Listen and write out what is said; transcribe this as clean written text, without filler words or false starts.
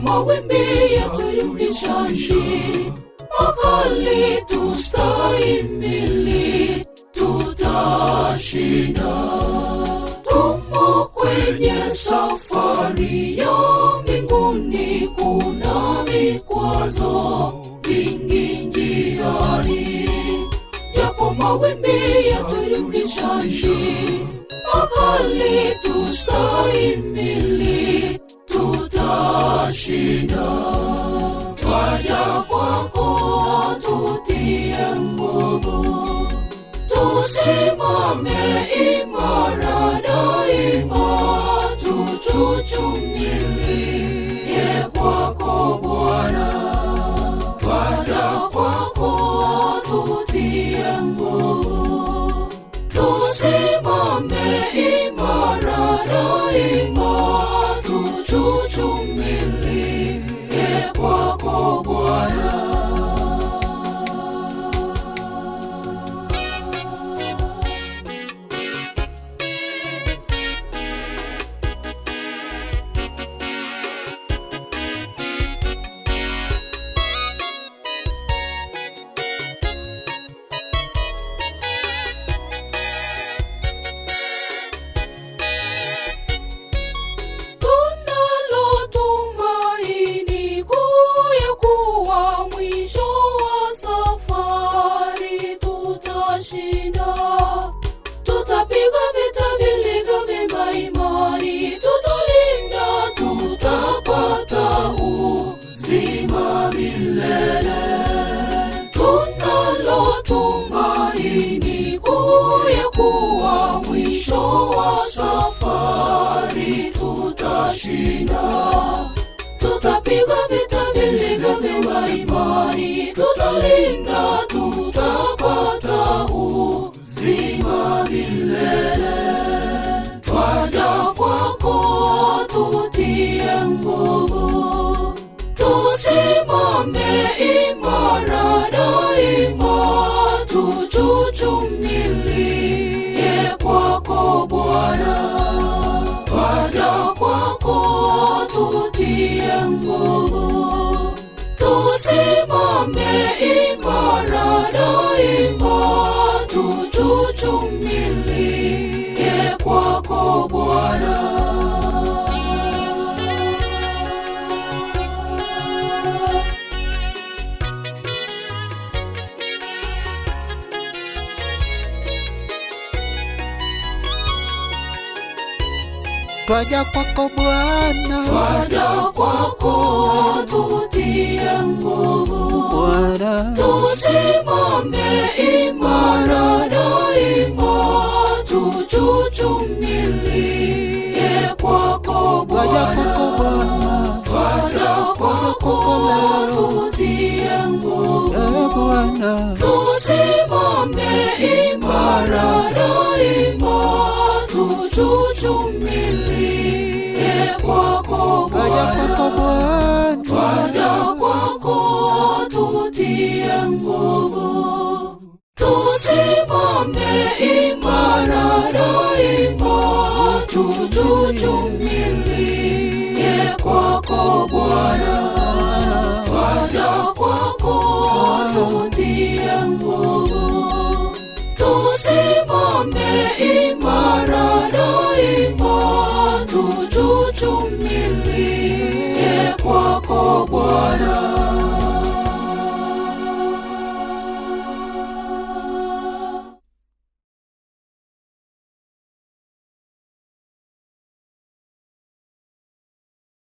mawimbi yatuyumbisha nchi, makali tustahimili, tutashinda. Tumo kwenye safari ya mbinguni, kuna vikwazo vingi njiani. Japo mawimbi yatuyumbisha nchi, makali tustahimili, tutashinda. Twaja kwako, tutie nguvu, tusimame imara daima, tuchuchumilie kwako Bwana. Twaja kwako, tutie nguvu, tusimame imara daima, tuchuchumilie kwako Bwana. Tutapiga vita vilivyo vyema imani, tutalinda, tutapata uzima milele. Tunalo tumaini kuu ya kuwa mwisho wa safari tutashinda. Tutapiga vita vilivyo vyema imani, tutalinda, tutapata uzima milele. Twaja kwako, tutie nguvu, tusimame imara daima, tuchuchumilie kwako Bwana. Twaja kwako, tutie nguvu, tusimame imara daima, tuchuchumilie kwako Bwana. Twaja kwako Bwana, twaja kwako, tutie nguvu Bwana, tusimame imara daima, tuchuchumilie kwako Bwana. Twaja kwako, tutie nguvu Bwana, tusimame imara daima, tuchuchumilie kwako Bwana. Twaja kwako, tutie nguvu, tusimame imara daima, tuchuchumilie kwako Bwana. Twaja kwako, tutie nguvu, tusimame imara daima, tuchuchumilie kwako Bwana.